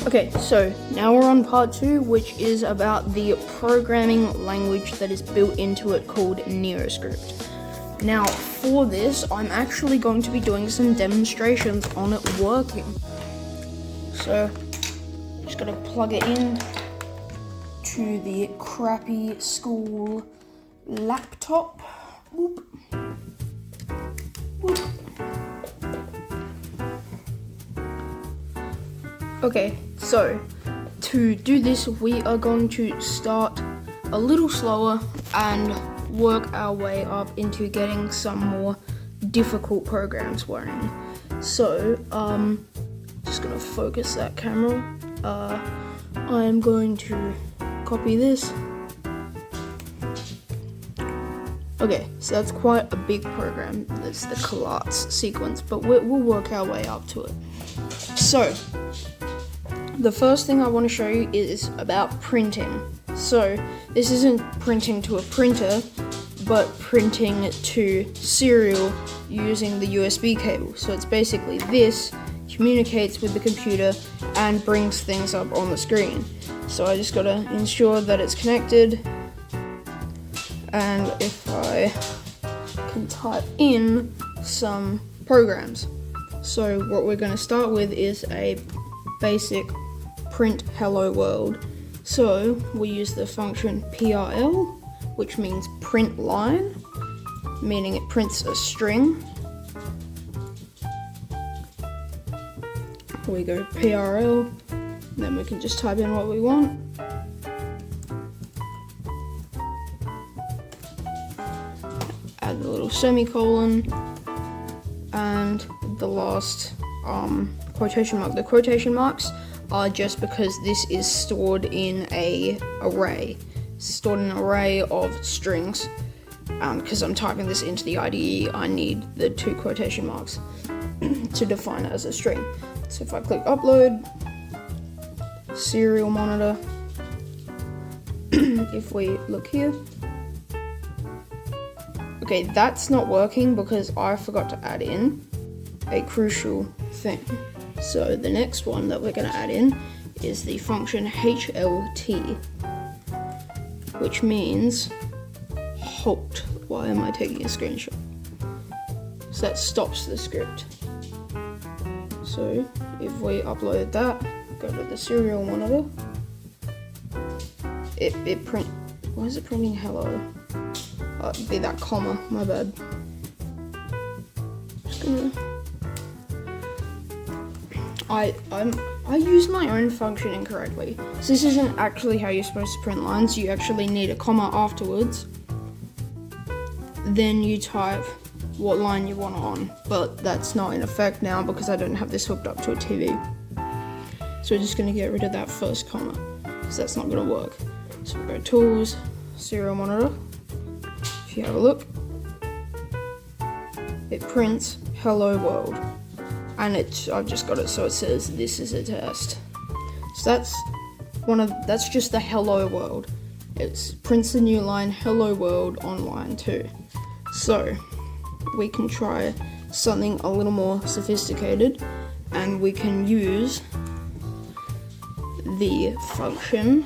Okay, so now we're on part 2, which is about the programming language that is built into it called NeoScript. Now, for this, I'm actually going to be doing some demonstrations on it working. So, just gotta plug it in to the crappy school laptop. Whoop. Whoop. Okay, so to do this, we are going to start a little slower and work our way up into getting some more difficult programs running. So, just gonna focus that camera. I am going to copy this. Okay, so that's quite a big program. That's the collapse sequence, but we'll work our way up to it. So, the first thing I want to show you is about printing. So, this isn't printing to a printer, but printing to serial using the USB cable. So it's basically this communicates with the computer and brings things up on the screen. So I just gotta ensure that it's connected. And if I can type in some programs. So what we're gonna start with is a basic print hello world. So we use the function PRL, which means print line, meaning it prints a string. We go PRL, then we can just type in what we want. Add the little semicolon and the last quotation mark. The quotation marks are just because this is stored in an array. Stored in an array of strings. Because I'm typing this into the IDE, I need the 2 quotation marks to define it as a string. So if I click upload, serial monitor, if we look here, okay, that's not working because I forgot to add in a crucial thing. So the next one that we're going to add in is the function HLT, which means halt. Why am I taking a screenshot? So that stops the script. So if we upload that, go to the serial monitor, it print. Why is it printing hello? It'd be that comma, my bad. Just gonna. I used my own function incorrectly. So this isn't actually how you're supposed to print lines. You actually need a comma afterwards. Then you type what line you want on. But that's not in effect now because I don't have this hooked up to a TV. So we're just going to get rid of that first comma because that's not going to work. So we go Tools, Serial Monitor. If you have a look, it prints Hello World. And I've just got it so it says this is a test. So that's just the hello world. It prints the new line hello world on line 2. So we can try something a little more sophisticated and we can use the function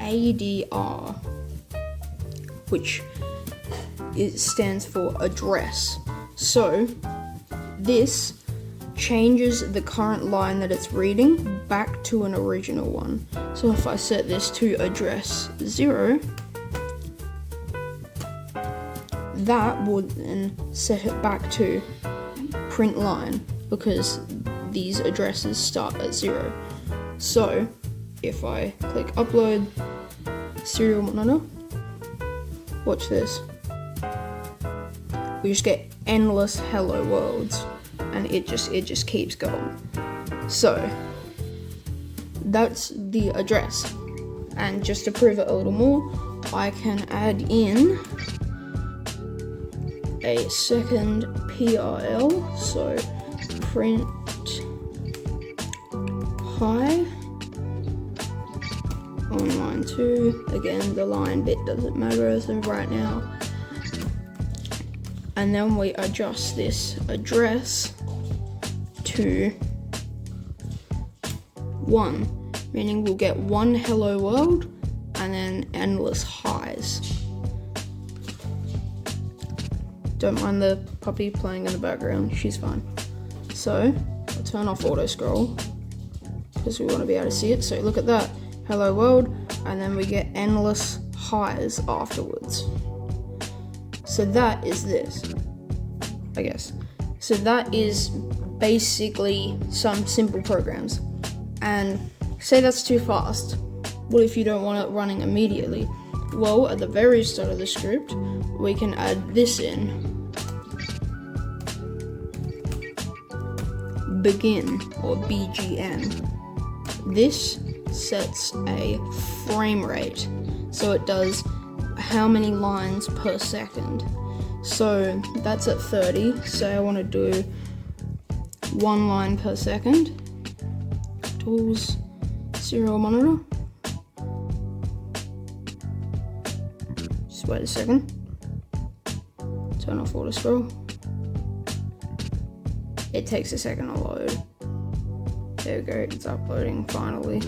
ADR, which stands for address. So this changes the current line that it's reading back to an original one. So if I set this to address 0, that would then set it back to print line because these addresses start at 0. So if I click upload serial monitor, watch this. We just get endless hello worlds. And it just keeps going. So that's the address. And just to prove it a little more, I can add in a second PRL. So print hi on line 2. Again, the line bit doesn't matter as of right now. And then we adjust this address to 1, meaning we'll get one hello world and then endless highs. Don't mind the puppy playing in the background, she's fine. So, I'll turn off auto scroll because we want to be able to see it. So look at that, hello world, and then we get endless highs afterwards. So that is this, I guess. So that is basically some simple programs. And say that's too fast. What if you don't want it running immediately? Well, at the very start of the script, we can add this in. Begin, or BGN. This sets a frame rate. So it does how many lines per second. So that's at 30. Say I want to do 1 line per second. Tools, serial monitor. Just wait a second. Turn off auto scroll. It takes a second to load. There we go, it's uploading finally.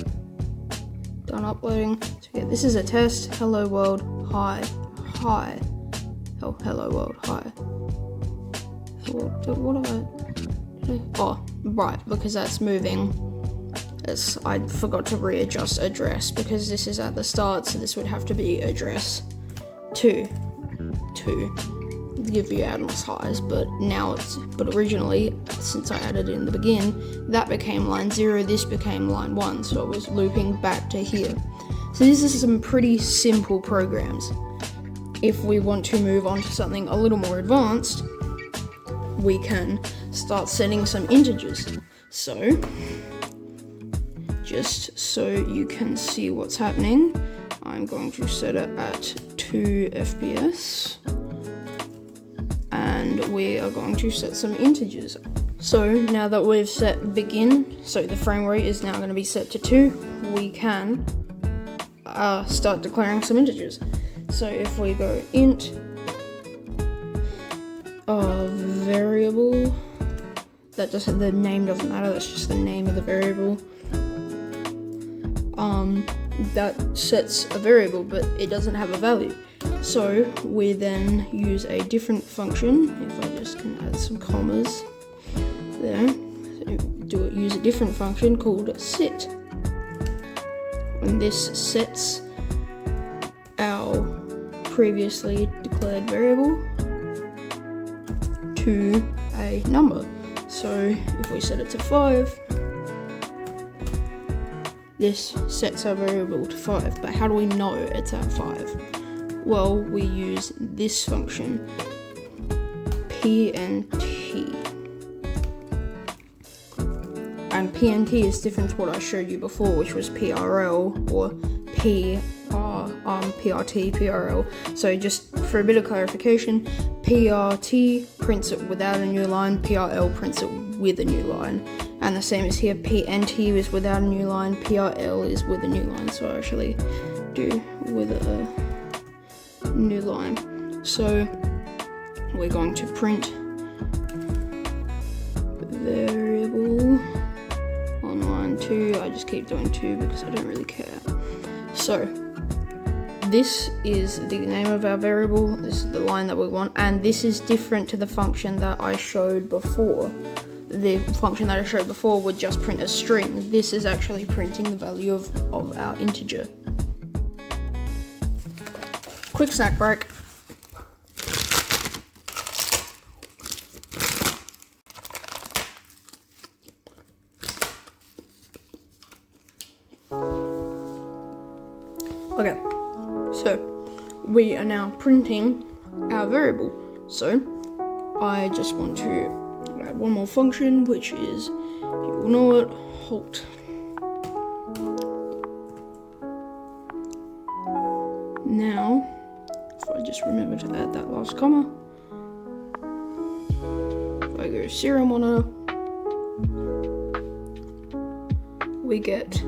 Done uploading. So yeah, this is a test. Hello world, hi. Oh, hello world, hi. What have I? Oh, right, because that's moving. I forgot to readjust address because this is at the start, so this would have to be address 2 to give you endless highs, but originally, since I added it in the begin, that became line 0, this became line 1, so it was looping back to here. So these are some pretty simple programs. If we want to move on to something a little more advanced, we can start setting some integers. So, just so you can see what's happening, I'm going to set it at 2 FPS. And we are going to set some integers. So now that we've set begin, so the frame rate is now going to be set to 2, we can start declaring some integers. So if we go int variable, the name doesn't matter, that's just the name of the variable. That sets a variable, but it doesn't have a value. So we then use a different function. If I just can add some commas there, so use a different function called sit, and this sets our previously declared variable to a number. So if we set it to 5, this sets our variable to 5. But how do we know it's at 5? Well, we use this function, pnt. And pnt is different to what I showed you before, which was prl or prt, prl. So just for a bit of clarification, prt prints it without a new line, prl prints it with a new line. And the same as here, pnt is without a new line, prl is with a new line. So I actually do with a new line. So we're going to print variable on line 2. I just keep doing 2 because I don't really care. So this is the name of our variable, this is the line that we want, and this is different to the function that I showed before. The function that I showed before would just print a string. This is actually printing the value of our integer. Quick snack break. Okay, so we are now printing our variable. So I just want to add one more function, which is, you will know it, halt. Now, if I just remember to add that last comma, if I go serial monitor, we get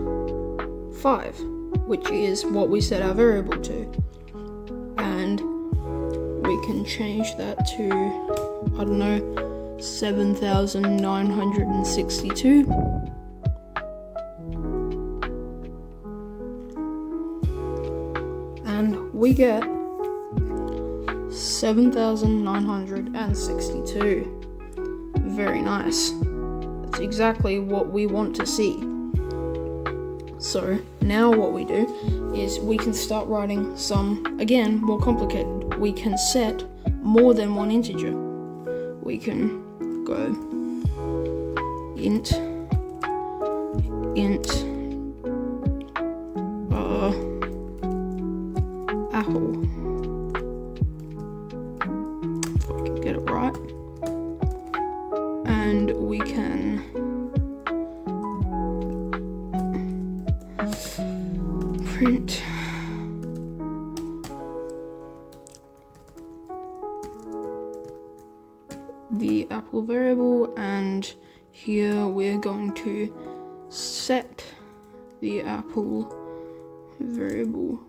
5, which is what we set our variable to. And we can change that to, I don't know, 7,962. we get 7,962. Very nice. That's exactly what we want to see. So now what we do is we can start writing some, again, more complicated. We can set more than one integer. We can go int apple. If I can get it right. And we can print the apple variable, and here we're going to set the apple variable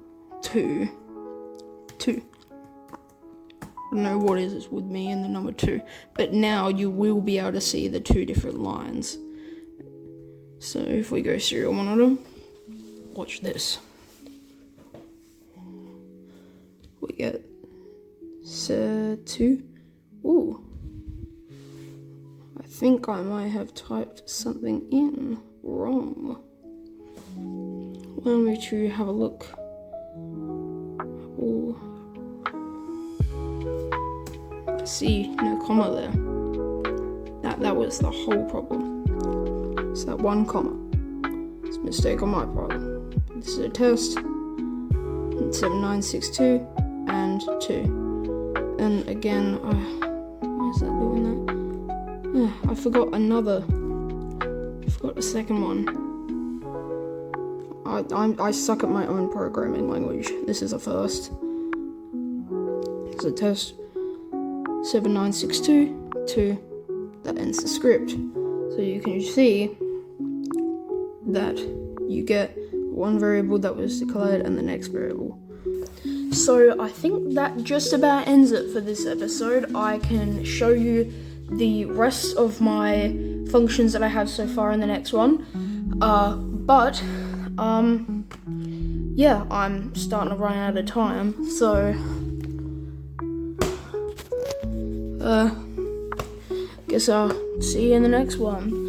to 2. I don't know what is with me and the number 2, but now you will be able to see the 2 different lines. So if we go serial monitor, watch this. We get set 2. Ooh. I think I might have typed something in wrong. Allow me to have a look. Ooh. I see no comma there. That was the whole problem. It's that one comma. It's a mistake on my part. This is a test. 7962 and 2. And again, why is that doing that? I forgot the second one. I suck at my own programming language. This is a first. It's a test. 7962 2. That ends the script. So you can see that you get one variable that was declared and the next variable. So I think that just about ends it for this episode. I can show you the rest of my functions that I have so far in the next one. Yeah, I'm starting to run out of time, so guess I'll see you in the next one.